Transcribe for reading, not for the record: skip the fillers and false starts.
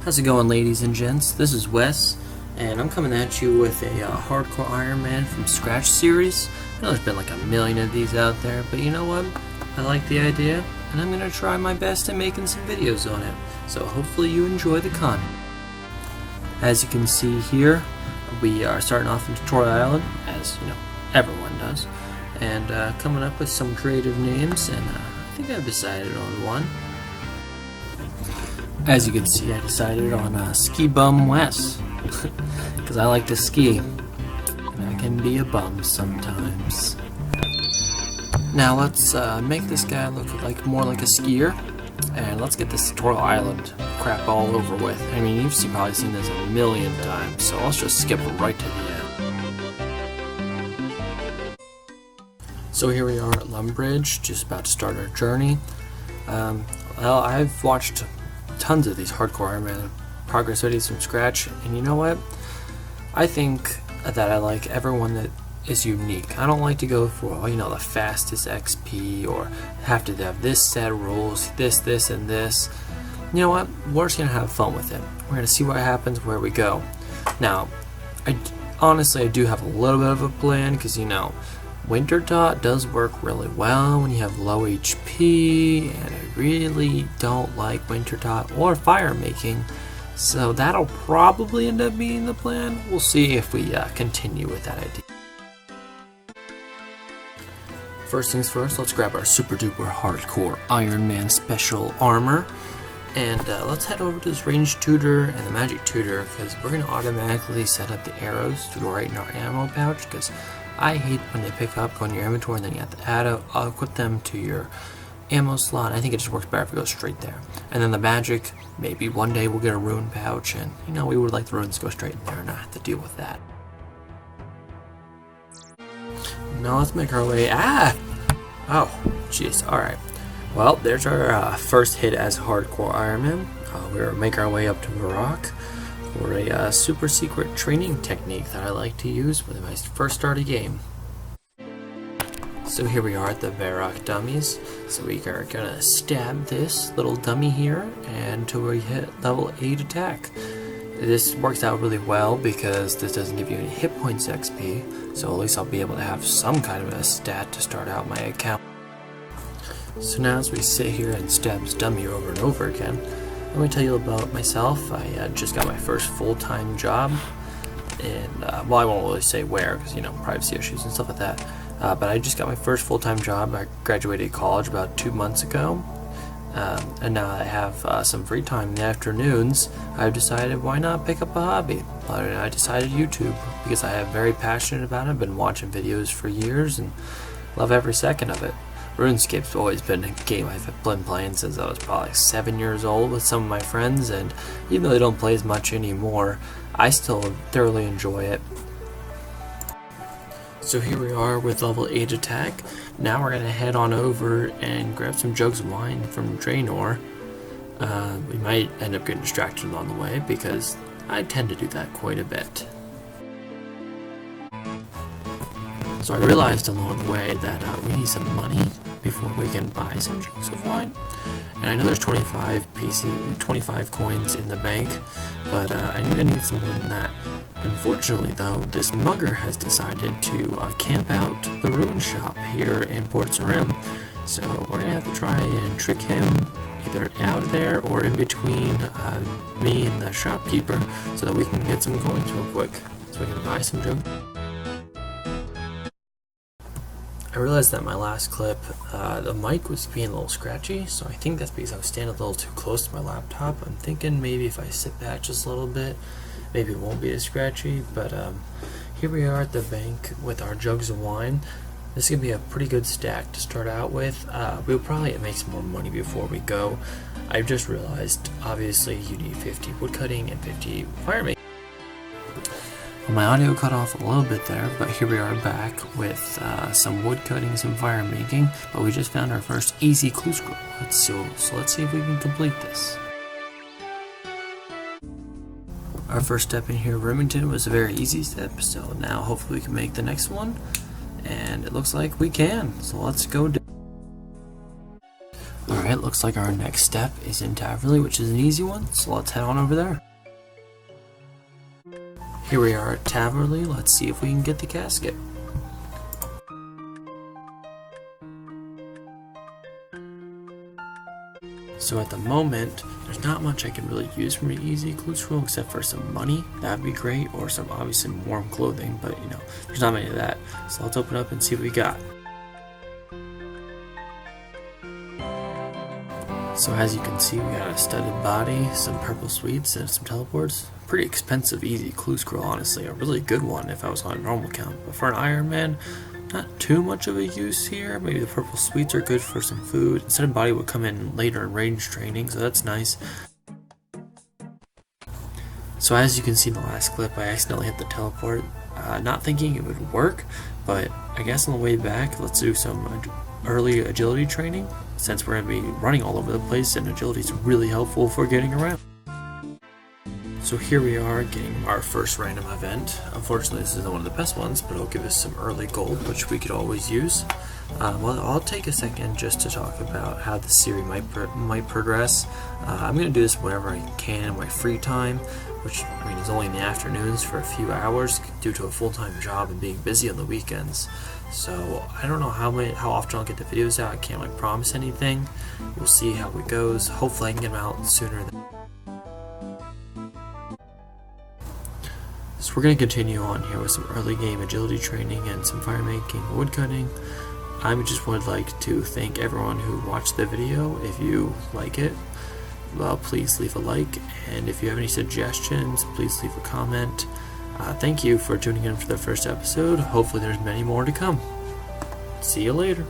How's it going, ladies and gents? This is Wes, and I'm coming at you with a Hardcore Ironman from Scratch series. I know there's been like a million of these out there, but you know what? I like the idea, and I'm going to try my best at making some videos on it. So hopefully you enjoy the content. As you can see here, we are starting off in Tutorial Island, as you know, everyone does, and coming up with some creative names, and I think I've decided on one. As you can see, I decided on Ski Bum Wes, because I like to ski, and I can be a bum sometimes. Now let's make this guy look more like a skier, and let's get this Tutorial Island crap all over with. I mean, you've probably seen this a million times, so let's just skip right to the end. So here we are at Lumbridge, just about to start our journey. Well, I've watched tons of these Hardcore Ironman progress videos from Scratch, and you know what? I think that I like everyone that is unique. I don't like to go for, you know, the fastest XP or have to have this set of rules, this, and this. You know what? We're just gonna have fun with it. We're gonna see what happens where we go. Now, honestly, I do have a little bit of a plan because, you know, Winter Dot does work really well when you have low HP, and I really don't like Winter Dot or fire making, so that'll probably end up being the plan. We'll see if we continue with that idea. First things first, let's grab our super duper hardcore Iron Man special armor, and let's head over to this ranged tutor and the magic tutor, because we're going to automatically set up the arrows to go right in our ammo pouch, because I hate when they pick up, go in your inventory, and then you have to equip them to your ammo slot. I think it just works better if it goes straight there. And then the magic, maybe one day we'll get a rune pouch, and you know, we would like the runes to go straight in there and not have to deal with that. Now let's make our way. Oh, jeez. Alright. Well, there's our first hit as Hardcore Ironman. We're making our way up to Varrock for a super secret training technique that I like to use when I first start a game. So here we are at the Varrock dummies. So we are gonna stab this little dummy here until we hit level 8 attack. This works out really well because this doesn't give you any hit points XP, so at least I'll be able to have some kind of a stat to start out my account. So now as we sit here and stab this dummy over and over again, let me tell you about myself. I just got my first full-time job, and well, I won't really say where because, you know, privacy issues and stuff like that. But I just got my first full-time job. I graduated college about 2 months ago, and now I have some free time in the afternoons. I've decided why not pick up a hobby. I decided YouTube because I am very passionate about it. I've been watching videos for years and love every second of it. RuneScape's always been a game I've been playing since I was probably 7 years old with some of my friends, and even though they don't play as much anymore, I still thoroughly enjoy it. So here we are with level 8 attack. Now we're going to head on over and grab some jugs of wine from Draenor. We might end up getting distracted on the way because I tend to do that quite a bit. So I realized along the way that we need some money before we can buy some jugs of wine. And I know there's 25 coins in the bank, but I need some more than that. Unfortunately though, this mugger has decided to camp out the ruin shop here in Port Sarim, so we're going to have to try and trick him either out of there or in between me and the shopkeeper so that we can get some coins real quick so we can buy some jugs. I realized that my last clip, the mic was being a little scratchy, so I think that's because I was standing a little too close to my laptop. I'm thinking maybe if I sit back just a little bit, maybe it won't be as scratchy, but here we are at the bank with our jugs of wine. This is going to be a pretty good stack to start out with. We'll probably make some more money before we go. I've just realized, obviously, you need 50 woodcutting and 50 fire making. Well, my audio cut off a little bit there, but here we are back with some wood cutting, some fire making, but we just found our first easy clue scroll. So let's see if we can complete this. Our first step in here, Remington, was a very easy step, so now hopefully we can make the next one, and it looks like we can, so let's go do. Alright, Alright, looks like our next step is in Taverley, which is an easy one, so let's head on over there. Here we are at Taverley, let's see if we can get the casket. So at the moment, there's not much I can really use from an easy clue scroll except for some money, that'd be great, or some obviously warm clothing, but you know, there's not many of that. So let's open up and see what we got. So as you can see, we got a studded body, some purple sweets, and some teleports. Pretty expensive easy clue scroll, honestly, a really good one if I was on a normal count, but for an Ironman, not too much of a use here. Maybe the purple sweets are good for some food. Instead of body would come in later in range training, so that's nice. So as you can see in the last clip, I accidentally hit the teleport, not thinking it would work, but I guess on the way back, let's do some early agility training, since we're going to be running all over the place, and agility is really helpful for getting around. So here we are getting our first random event. Unfortunately, this isn't one of the best ones, but it'll give us some early gold, which we could always use. Well, I'll take a second just to talk about how the series might progress. I'm going to do this whenever I can in my free time, which I mean is only in the afternoons for a few hours due to a full-time job and being busy on the weekends. So I don't know how often I'll get the videos out. I can't like promise anything. We'll see how it goes. Hopefully I can get them out sooner than. So we're going to continue on here with some early game agility training and some fire making, wood cutting. I just would like to thank everyone who watched the video. If you like it, well, please leave a like, and if you have any suggestions, please leave a comment. Thank you for tuning in for the first episode. Hopefully there's many more to come. See you later.